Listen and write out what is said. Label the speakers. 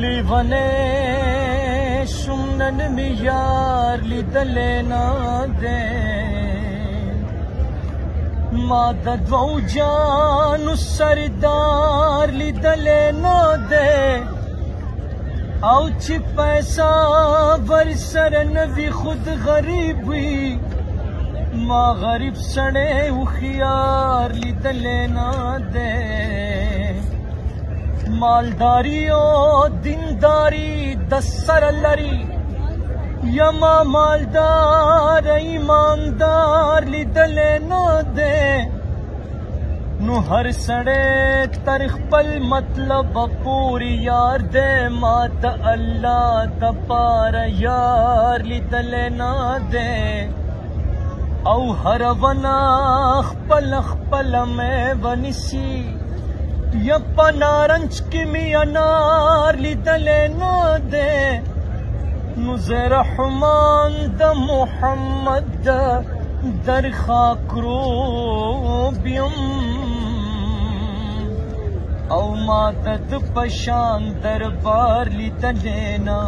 Speaker 1: لیوانه شمنن می یار لیدل نده ما د دوو جانو سردار لیدل نده او چې پیسہ ورسره نوي خود غریب وي ما غریب سړی هوښیار لیدلی نه دی مالداري او دینداري د سره لري یما مالدار ایماندار لیدلی نه دی نو هر سړی تر خپل مطلب پورې یار دی ما ته الله دپاره یار لیدلی نه دی او هر ونه خپل خپل میوه نیسي یا په نارنج کې مې انار لیدلی نه دی نو زه رحمان د محمد در خاکروب یم او ما ته د په شان دربار لیدلی نه